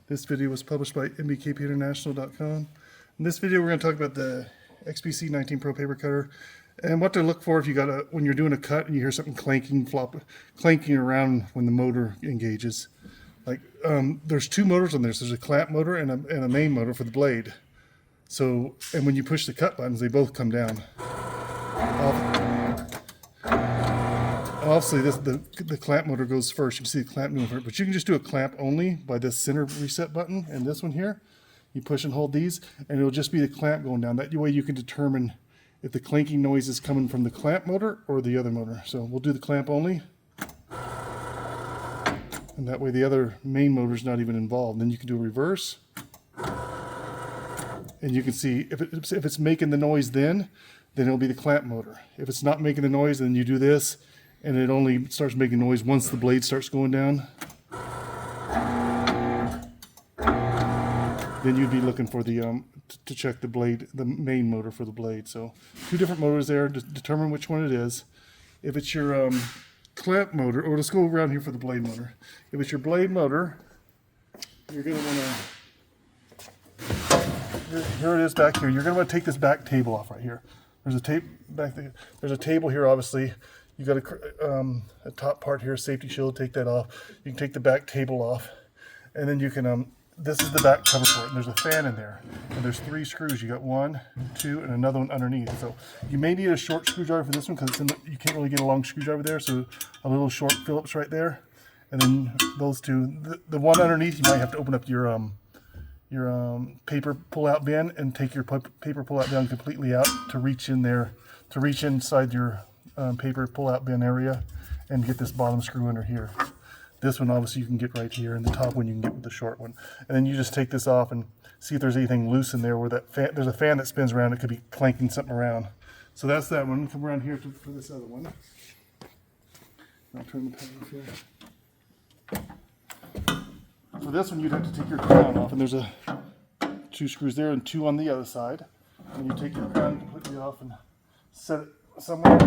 This video was published by mbkpinternational.com. In this video, we're going to talk about the XPC19 Pro paper cutter and what to look for if you got when you're doing a cut and you hear something clanking around when the motor engages. Like there's two motors on this. There's a clamp motor and a main motor for the blade. So, and when you push the cut buttons, they both come down. Obviously, the clamp motor goes first. You can see the clamp moving first, but you can just do a clamp only by this center reset button and this one here. You push and hold these, and it'll just be the clamp going down. That way you can determine if the clanking noise is coming from the clamp motor or the other motor. So we'll do the clamp only. And that way the other main motor is not even involved. Then you can do a reverse. And you can see if it's making the noise then it'll be the clamp motor. If it's not making the noise, then you do this, and it only starts making noise once the blade starts going down. Then you'd be looking for the to check the blade, the main motor for the blade. So two different motors there to determine which one it is. If it's your clamp motor, or let's go around here for the blade motor. If it's your blade motor, you're going to want to, here it is back here. You're going to want to take this back table off right here. There's a tape back there. There's a table here, obviously. You got a top part here, safety shield. Take that off. You can take the back table off, and then you can. This is the back cover for it. And there's a fan in there, and there's 3 screws. You got 1, 2, and another one underneath. So you may need a short screwdriver for this one because you can't really get a long screwdriver there. So a little short Phillips right there, and then those two. The one underneath, you might have to open up your paper pull-out bin and take your paper pull-out bin completely out to reach in there, to reach inside your paper pull-out bin area and get this bottom screw under here. This one obviously you can get right here, and the top one you can get with the short one. And then you just take this off and see if there's anything loose in there where that fan, there's a fan that spins around. It could be clanking something around. So that's that one. Come around here for this other one. I'll turn the power off here. For this one, you'd have to take your crown off, and there's 2 screws there and 2 on the other side. And you take your crown completely off and set it somewhere.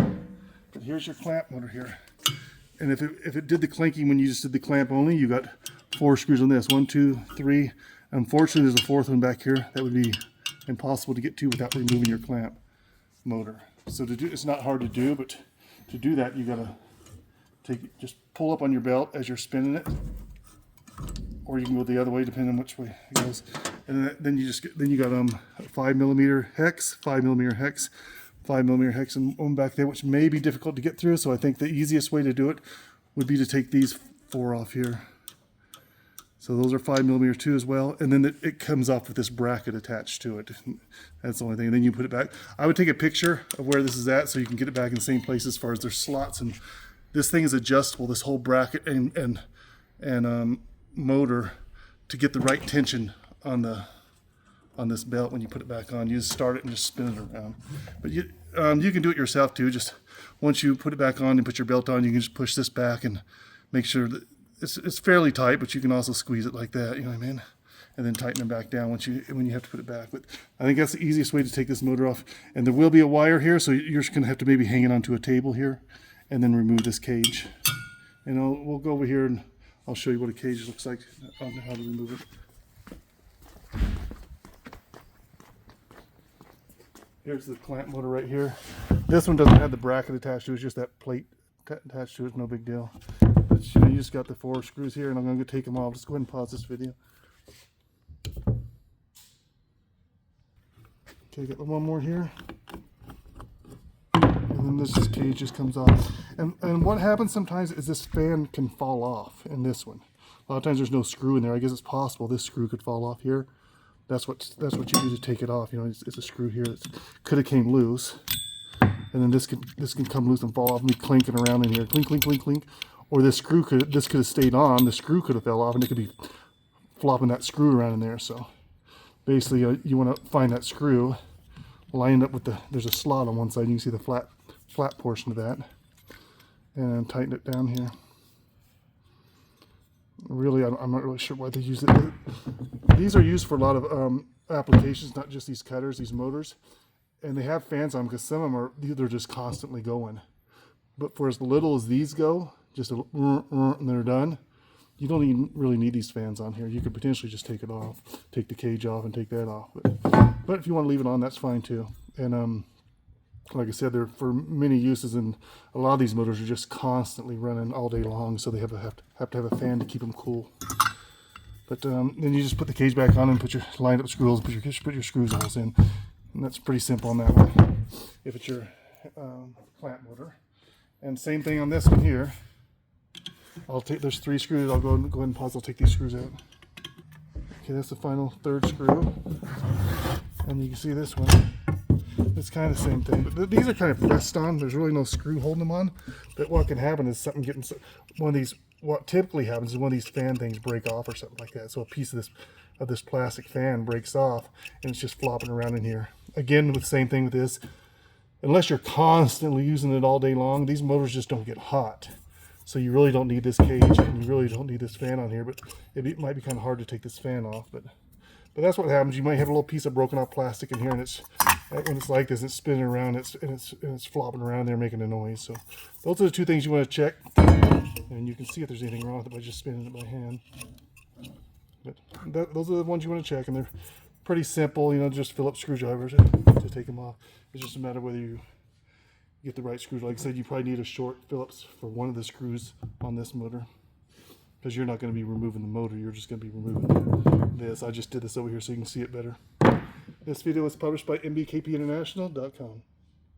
But here's your clamp motor here. And if it did the clanking when you just did the clamp only, you got 4 screws on this. 1, 2, 3. Unfortunately, there's a 4th one back here. That would be impossible to get to without removing your clamp motor. So to do, it's not hard to do, but to do that, you gotta just pull up on your belt as you're spinning it. Or you can go the other way, depending on which way it goes. And then you got a 5mm hex, 5mm hex, 5mm hex, and one back there, which may be difficult to get through. So I think the easiest way to do it would be to take these 4 off here. So those are 5mm too as well. And then it comes off with this bracket attached to it. That's the only thing. And then you put it back. I would take a picture of where this is at so you can get it back in the same place as far as there's slots. And this thing is adjustable. This whole bracket and motor to get the right tension on this belt when you put it back on. You just start it and just spin it around. But you can do it yourself too. Just once you put it back on and put your belt on, you can just push this back and make sure that it's fairly tight, but you can also squeeze it like that, you know what I mean? And then tighten it back down when you have to put it back. But I think that's the easiest way to take this motor off. And there will be a wire here, so you're just gonna have to maybe hang it onto a table here and then remove this cage. And we'll go over here and I'll show you what a cage looks like, how to remove it. Here's the clamp motor right here. This one doesn't have the bracket attached to it, it's just that plate attached to it, no big deal. But you just got the 4 screws here, and I'm going to take them off. Let's go ahead and pause this video. Okay, got one more here. And then this cage just comes off. And what happens sometimes is this fan can fall off in this one. A lot of times there's no screw in there. I guess it's possible this screw could fall off here. That's what you do to take it off. You know, it's a screw here that could have came loose. And then this can come loose and fall off and be clinking around in here. Clink, clink, clink, clink. Or this could have stayed on. The screw could have fell off and it could be flopping that screw around in there. So basically you want to find that screw, line it up with there's a slot on one side. You can see the flat portion of that. And tighten it down here. Really, I'm not really sure why they use it. These are used for a lot of applications, not just these cutters, these motors. And they have fans on them because some of them they're just constantly going. But for as little as these go, just and they're done, you don't even really need these fans on here. You could potentially just take it off, take the cage off and take that off. But if you want to leave it on, that's fine too. And like I said, they're for many uses, and a lot of these motors are just constantly running all day long, so they have to have a fan to keep them cool. But then you just put the cage back on and line up the screws, put your screws holes in, and that's pretty simple on that one. If it's your clamp motor, and same thing on this one here. There's 3 screws. I'll go ahead and pause. I'll take these screws out. Okay, that's the final 3rd screw, and you can see this one. It's kind of the same thing, but these are kind of pressed on. There's really no screw holding them on. But what can happen is something getting one of these. What typically happens is one of these fan things break off or something like that. So a piece of this plastic fan breaks off, and it's just flopping around in here. Again, with the same thing with this. Unless you're constantly using it all day long, these motors just don't get hot. So you really don't need this cage, and you really don't need this fan on here. But it might be kind of hard to take this fan off. But that's what happens. You might have a little piece of broken off plastic in here, and it's like this. It's spinning around. It's flopping around there, making a noise. So those are the 2 things you want to check. And you can see if there's anything wrong with it by just spinning it by hand. But those are the ones you want to check, and they're pretty simple. You know, just Phillips screwdrivers to take them off. It's just a matter of whether you get the right screws. Like I said, you probably need a short Phillips for one of the screws on this motor, because you're not going to be removing the motor. You're just going to be removing this. I just did this over here so you can see it better. This video was published by mbkpinternational.com.